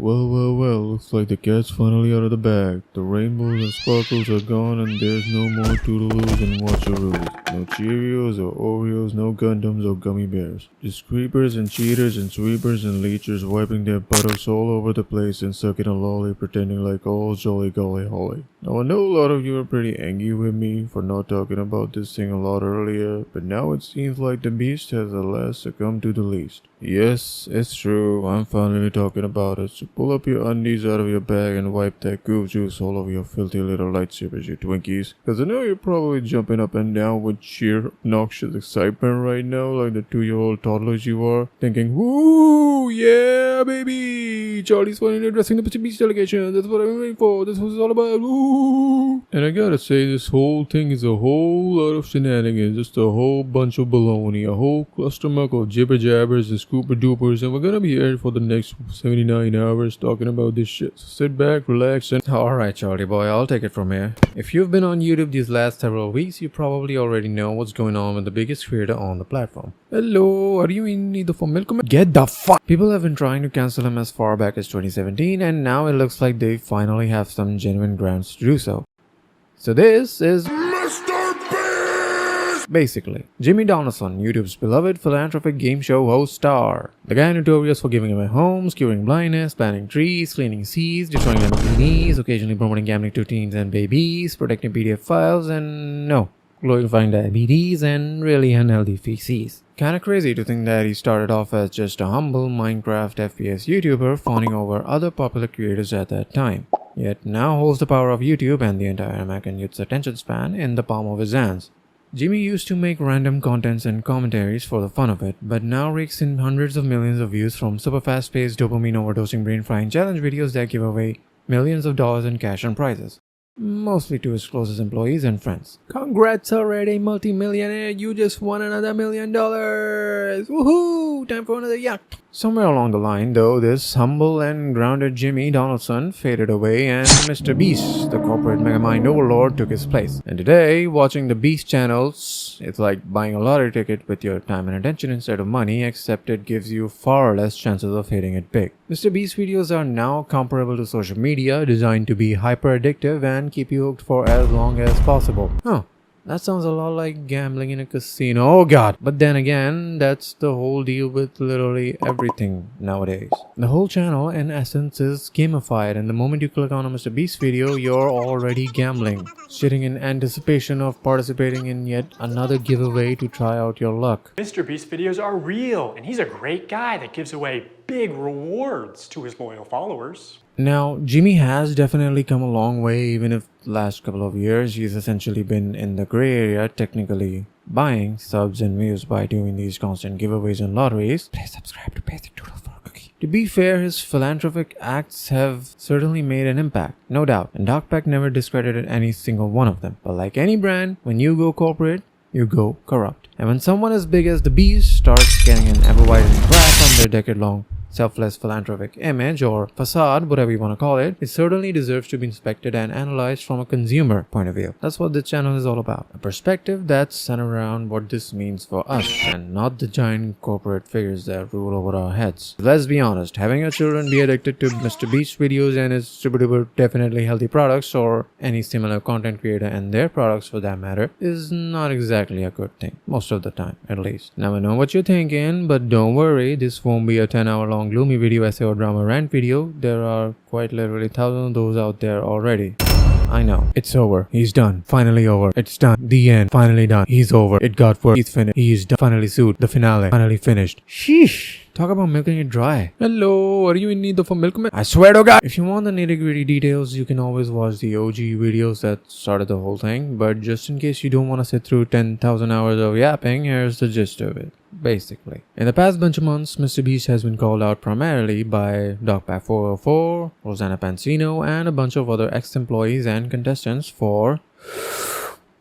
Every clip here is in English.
Well, looks like the cat's finally out of the bag. The rainbows and sparkles are gone and there's no more Toodaloos and Watcheroos. No Cheerios or Oreos, no Gundams or gummy bears. Just creepers and cheaters and sweepers and leechers wiping their buttocks all over the place and sucking a lolly pretending like all jolly golly holly. Now I know a lot of you are pretty angry with me for not talking about this thing a lot earlier, but now it seems like the beast has at last succumbed to the least. Yes, it's true, I'm finally talking about it, so pull up your undies out of your bag and wipe that goof juice all over your filthy little lightsabers, you Twinkies. Cause I know you're probably jumping up and down with sheer obnoxious excitement right now like the 2-year-old toddlers you are, thinking, woo, yeah baby, Charlie's finally addressing the Mr. Beast delegation, that's what I'm waiting for, that's what it's all about, woo. And I gotta say, this whole thing is a whole lot of shenanigans, just a whole bunch of baloney, a whole clustermuck of jibber jabbers and scooper doopers, and we're gonna be here for the next 79 hours talking about this shit. So sit back, relax, and alright Charlie boy, I'll take it from here. If you've been on YouTube these last several weeks, you probably already know what's going on with the biggest creator on the platform. Hello, are you in need of a milk? Get the fuck! People have been trying to cancel him as far back as 2017, and now it looks like they finally have some genuine grounds to do so. So this is MrBeast! Basically, Jimmy Donaldson, YouTube's beloved philanthropic game show host star. The guy notorious for giving away homes, curing blindness, planting trees, cleaning seas, destroying Lamborghinis, occasionally promoting gambling to teens and babies, protecting PDF files, and glorifying diabetes and really unhealthy feces. Kinda crazy to think that he started off as just a humble Minecraft FPS YouTuber fawning over other popular creators at that time, yet now holds the power of YouTube and the entire American youth's attention span in the palm of his hands. Jimmy used to make random contents and commentaries for the fun of it, but now rakes in hundreds of millions of views from super fast-paced dopamine overdosing brain-frying challenge videos that give away millions of dollars in cash and prizes. Mostly to his closest employees and friends. Congrats already, multi-millionaire, you just won another $1 million! Woohoo! Time for another yacht! Somewhere along the line though, this humble and grounded Jimmy Donaldson faded away and MrBeast, the corporate megamind overlord, took his place. And today, watching the Beast channels, it's like buying a lottery ticket with your time and attention instead of money, except it gives you far less chances of hitting it big. MrBeast videos are now comparable to social media, designed to be hyper addictive and keep you hooked for as long as possible. That sounds a lot like gambling in a casino. Oh god! But then again, that's the whole deal with literally everything nowadays. The whole channel, in essence, is gamified, and the moment you click on a MrBeast video, you're already gambling, sitting in anticipation of participating in yet another giveaway to try out your luck. MrBeast videos are real, and he's a great guy that gives away big rewards to his loyal followers. Now, Jimmy has definitely come a long way, even if the last couple of years he's essentially been in the gray area, technically buying subs and views by doing these constant giveaways and lotteries. Please subscribe to Basic Doodle for a cookie. To be fair, his philanthropic acts have certainly made an impact, no doubt, and DocPack never discredited any single one of them. But like any brand, when you go corporate, you go corrupt. And when someone as big as the Beast starts getting an ever-widening crack on their decade-long selfless philanthropic image or facade, whatever you want to call it, it certainly deserves to be inspected and analyzed from a consumer point of view. That's what this channel is all about. A perspective that's centered around what this means for us and not the giant corporate figures that rule over our heads. Let's be honest, having your children be addicted to MrBeast videos and his super definitely healthy products or any similar content creator and their products for that matter is not exactly a good thing. Most of the time, at least. Now I know what you're thinking, but don't worry, this won't be a 10-hour-long gloomy video essay or drama rant video. There are quite literally thousands of those out there already. I know. It's over. He's done. Finally over. It's done. The end. Finally done. He's over. It got worse. He's finished. He's done. Finally sued. The finale. Finally finished. Sheesh. Talk about milking it dry. Hello, are you in need of a milkman? I swear to God! If you want the nitty-gritty details, you can always watch the OG videos that started the whole thing, but just in case you don't want to sit through 10,000 hours of yapping, here's the gist of it. Basically. In the past bunch of months, MrBeast has been called out primarily by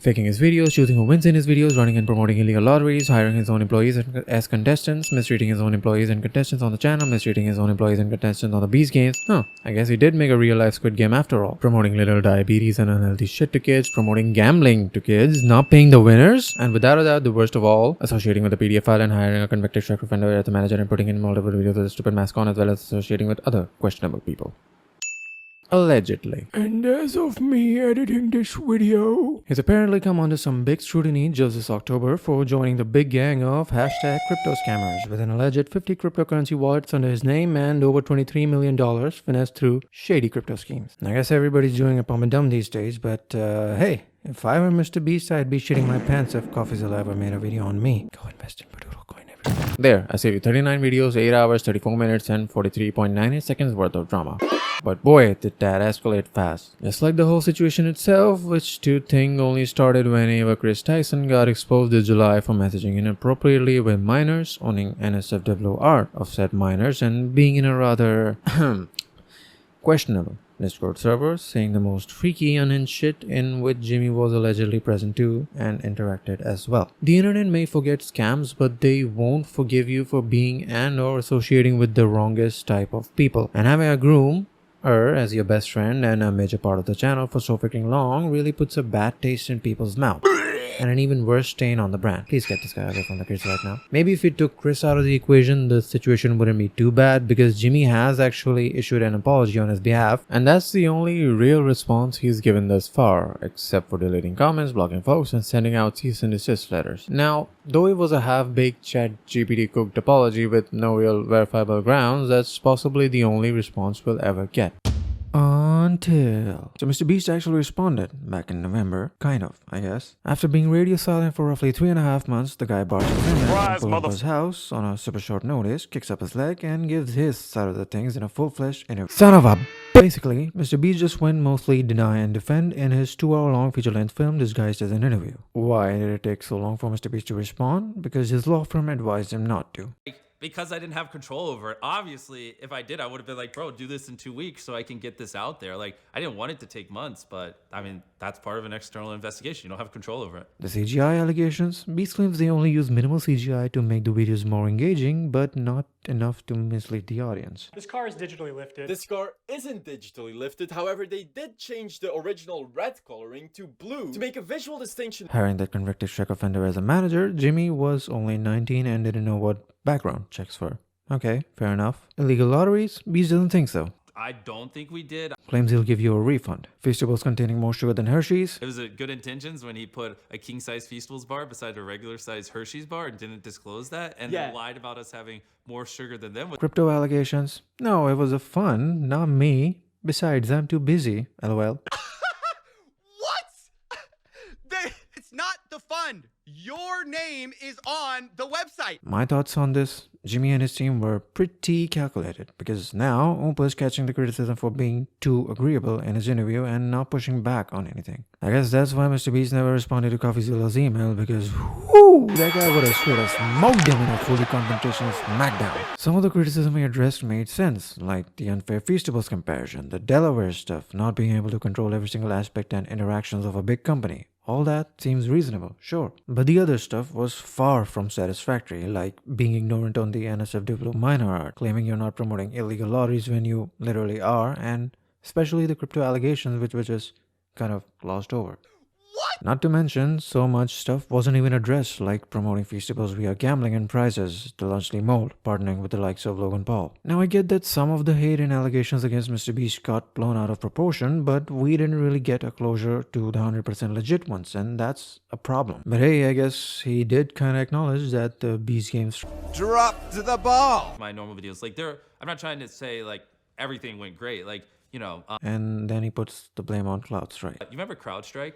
faking his videos, choosing who wins in his videos, running and promoting illegal lotteries, hiring his own employees as contestants, mistreating his own employees and contestants on the channel, mistreating his own employees and contestants on the Beast games. I guess he did make a real-life Squid game after all. Promoting little diabetes and unhealthy shit to kids, promoting gambling to kids, not paying the winners, and without a doubt, the worst of all, associating with a PDF file and hiring a convicted track offender as the manager and putting in multiple videos with a stupid mask on, as well as associating with other questionable people. Allegedly. And as of me editing this video, he's apparently come under some big scrutiny just this October for joining the big gang of hashtag crypto scammers with an alleged 50 cryptocurrency wallets under his name and over $23 million finessed through shady crypto schemes. I guess everybody's doing a pump and dump these days, but hey, if I were MrBeast, I'd be shitting my pants if Coffeezilla ever made a video on me. Go invest in Doodle coin everywhere. There, I saved you 39 videos, 8 hours, 34 minutes and 43.98 seconds worth of drama. But boy, did that escalate fast. Just like the whole situation itself, which to think only started when Ava Kris Tyson got exposed this July for messaging inappropriately with minors, owning NSFW art of said minors, and being in a rather questionable Discord server, saying the most freaky unhinged shit in which Jimmy was allegedly present too and interacted as well. The internet may forget scams, but they won't forgive you for being and or associating with the wrongest type of people. And having a groom as your best friend and a major part of the channel for so freaking long really puts a bad taste in people's mouth. And an even worse stain on the brand. Please get this guy away from the kids right now. Maybe if we took Chris out of the equation, the situation wouldn't be too bad because Jimmy has actually issued an apology on his behalf, and that's the only real response he's given thus far, except for deleting comments, blocking folks, and sending out cease and desist letters. Now, though it was a half-baked ChatGPT cooked apology with no real verifiable grounds, that's possibly the only response we'll ever get. Until... So MrBeast actually responded back in November, kind of, I guess. After being radio silent for roughly 3.5 months, the guy barges in and pulls up his house on a super short notice, kicks up his leg, and gives his side of the things in a full-fledged interview. Son of a... Basically, MrBeast just went mostly deny and defend in his 2-hour-long feature-length film disguised as an interview. Why did it take so long for MrBeast to respond? Because his law firm advised him not to. Because I didn't have control over it. Obviously, if I did, I would have been like, bro, do this in 2 weeks so I can get this out there. Like, I didn't want it to take months, but I mean, that's part of an external investigation. You don't have control over it. The CGI allegations. Beast claims they only use minimal CGI to make the videos more engaging, but not enough to mislead the audience. This car is digitally lifted. This car isn't digitally lifted, however, they did change the original red coloring to blue to make a visual distinction. Hiring that convicted check offender as a manager, Jimmy was only 19 and didn't know what background checks were. Okay, fair enough. Illegal lotteries? Beast doesn't think so. I don't think we did. Claims he'll give you a refund. Feastables containing more sugar than Hershey's. It was a good intentions when he put a king-size Feastables bar beside a regular-size Hershey's bar and didn't disclose that, and then lied about us having more sugar than them. Crypto allegations. No, it was a fun, not me. Besides, I'm too busy. LOL. What? It's not the fund. Your name is on the website. My thoughts on this. Jimmy and his team were pretty calculated because now Oompa is catching the criticism for being too agreeable in his interview and not pushing back on anything. I guess that's why MrBeast never responded to Coffeezilla's email because whoo, that guy would have straight up smoked him in a fully confrontational smackdown. Some of the criticism he addressed made sense, like the unfair Feastables comparison, the Delaware stuff, not being able to control every single aspect and interactions of a big company. All that seems reasonable, sure. But the other stuff was far from satisfactory, like being ignorant on the NSFW minor art, claiming you're not promoting illegal lotteries when you literally are, and especially the crypto allegations which were just kind of glossed over. What? Not to mention, so much stuff wasn't even addressed, like promoting Feastables via gambling and prizes, the Lunchlys mold, partnering with the likes of Logan Paul. Now I get that some of the hate and allegations against MrBeast got blown out of proportion, but we didn't really get a closure to the 100% legit ones, and that's a problem. But hey, I guess he did kind of acknowledge that the Beast games dropped the ball. My normal videos, like I'm not trying to say like everything went great, like, you know. And then he puts the blame on CrowdStrike. You remember CrowdStrike?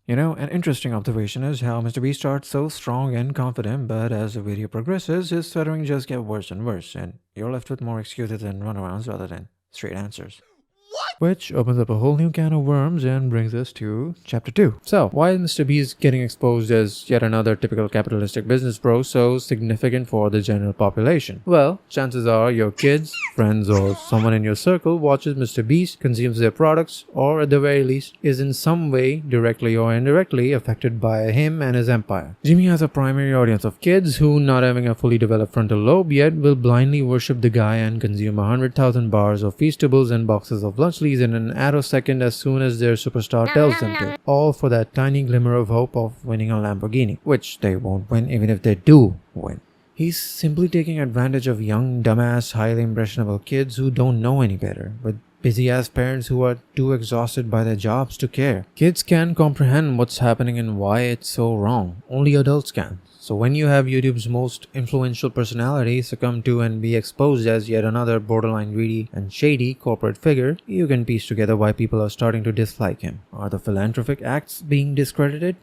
You know, an interesting observation is how MrBeast starts so strong and confident, but as the video progresses, his stuttering just gets worse and worse, and you're left with more excuses and runarounds rather than straight answers. What? Which opens up a whole new can of worms and brings us to Chapter 2. So, why is MrBeast getting exposed as yet another typical capitalistic business bro so significant for the general population? Well, chances are your kids, friends or someone in your circle watches MrBeast, consumes their products, or at the very least is in some way, directly or indirectly, affected by him and his empire. Jimmy has a primary audience of kids who, not having a fully developed frontal lobe yet, will blindly worship the guy and consume 100,000 bars of Feastables and boxes of Lunchlys in an attosecond as soon as their superstar tells them to. All for that tiny glimmer of hope of winning a Lamborghini, which they won't win even if they do win. He's simply taking advantage of young, dumbass, highly impressionable kids who don't know any better, with busy-ass parents who are too exhausted by their jobs to care. Kids can't comprehend what's happening and why it's so wrong. Only adults can. So when you have YouTube's most influential personality succumb to and be exposed as yet another borderline greedy and shady corporate figure, you can piece together why people are starting to dislike him. Are the philanthropic acts being discredited?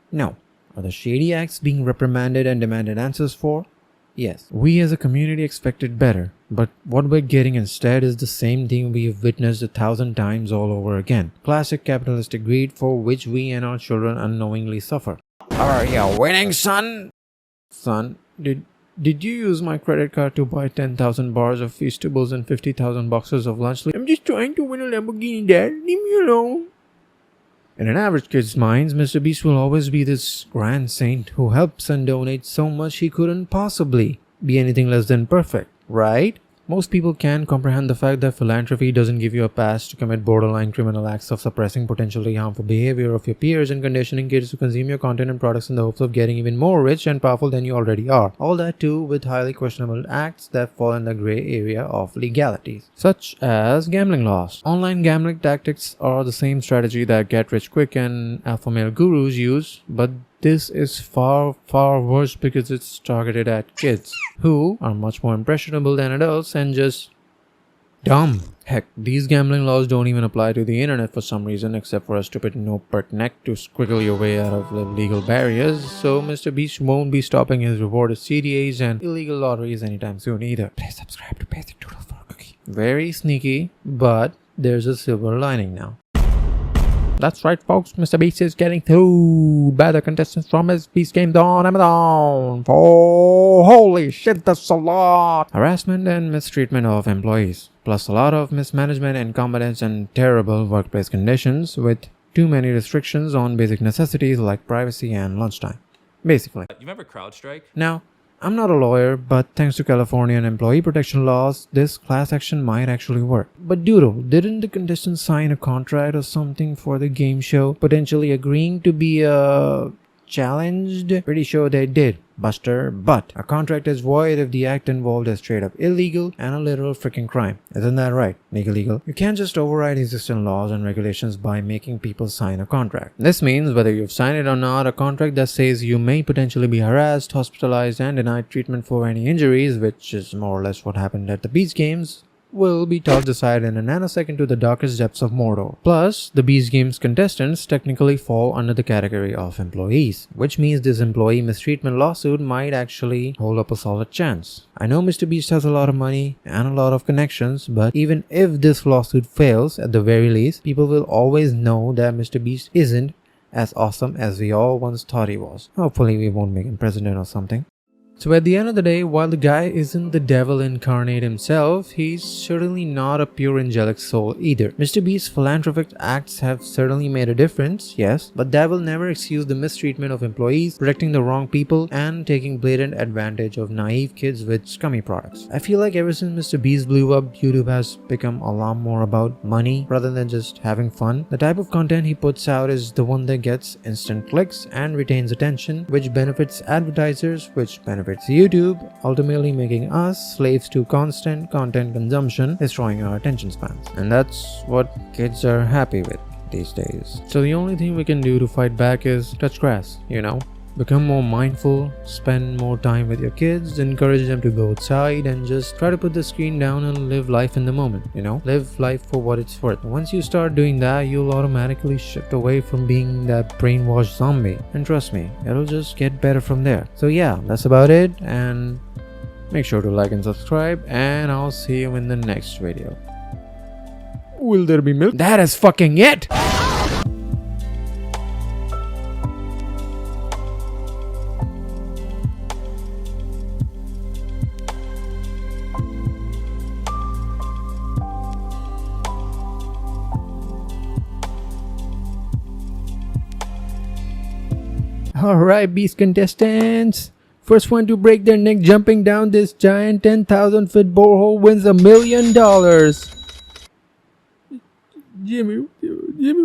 No. Are the shady acts being reprimanded and demanded answers for? Yes. We as a community expected better, but what we're getting instead is the same thing we've witnessed 1,000 times all over again. Classic capitalistic greed for which we and our children unknowingly suffer. Are you winning, son? Son, did you use my credit card to buy 10,000 bars of Feastables and 50,000 boxes of Lunchlys? I'm just trying to win a Lamborghini, Dad. Leave me alone. In an average kid's minds, MrBeast will always be this grand saint who helps and donates so much he couldn't possibly be anything less than perfect, right? Most people can't comprehend the fact that philanthropy doesn't give you a pass to commit borderline criminal acts of suppressing potentially harmful behavior of your peers and conditioning kids to consume your content and products in the hopes of getting even more rich and powerful than you already are. All that too with highly questionable acts that fall in the gray area of legalities, such as gambling laws. Online gambling tactics are the same strategy that get-rich-quick and alpha male gurus use, but this is far, far worse because it's targeted at kids, who are much more impressionable than adults and just dumb. Heck, these gambling laws don't even apply to the internet for some reason, except for a stupid no-pert neck to squiggle your way out of the legal barriers, so MrBeast won't be stopping his rewarded CDAs and illegal lotteries anytime soon either. Please subscribe to Basic Doodle for a cookie. Very sneaky, but there's a silver lining now. That's right, folks. MrBeast is getting sued by the contestants from his Beast Games on Amazon for holy shit, that's a lot. Harassment and mistreatment of employees, plus a lot of mismanagement, incompetence, and terrible workplace conditions with too many restrictions on basic necessities like privacy and lunchtime. Basically. You remember CrowdStrike? Now, I'm not a lawyer, but thanks to Californian employee protection laws, this class action might actually work. But Doodle, didn't the contestants sign a contract or something for the game show, potentially agreeing to be challenged? Pretty sure they did, Buster, but a contract is void if the act involved is straight up illegal and a literal freaking crime. Isn't that right, legal? You can't just override existing laws and regulations by making people sign a contract. This means whether you've signed it or not, a contract that says you may potentially be harassed, hospitalized, and denied treatment for any injuries, which is more or less what happened at the Beast Games, will be tossed aside in a nanosecond to the darkest depths of Mordor. Plus, the Beast Games contestants technically fall under the category of employees, which means this employee mistreatment lawsuit might actually hold up a solid chance. I know MrBeast has a lot of money and a lot of connections, but even if this lawsuit fails, at the very least, people will always know that MrBeast isn't as awesome as we all once thought he was. Hopefully we won't make him president or something. So at the end of the day, while the guy isn't the devil incarnate himself, he's certainly not a pure angelic soul either. MrBeast's philanthropic acts have certainly made a difference, yes, but that will never excuse the mistreatment of employees, protecting the wrong people, and taking blatant advantage of naive kids with scummy products. I feel like ever since MrBeast blew up, YouTube has become a lot more about money rather than just having fun. The type of content he puts out is the one that gets instant clicks and retains attention, which benefits advertisers, which benefits YouTube, ultimately making us slaves to constant content consumption, destroying our attention spans. And that's what kids are happy with these days. So the only thing we can do to fight back is touch grass, you know? Become more mindful, spend more time with your kids, encourage them to go outside, and just try to put the screen down and live life in the moment, you know? Live life for what it's worth. Once you start doing that, you'll automatically shift away from being that brainwashed zombie. And trust me, it'll just get better from there. So yeah, that's about it, and make sure to like and subscribe, and I'll see you in the next video. Will there be milk? That is fucking it! Alright, Beast contestants. First one to break their neck jumping down this giant 10,000-foot borehole wins $1 million. Jimmy,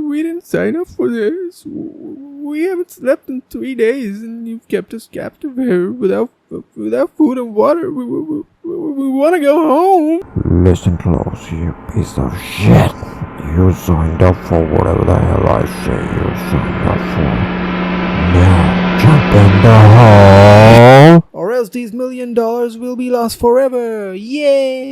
we didn't sign up for this. We haven't slept in 3 days, and you've kept us captive here without food and water. We want to go home. Listen close, you piece of shit. You signed up for whatever the hell I say you signed up for. Now, jump in the hole! Or else these $1 million will be lost forever. Yay!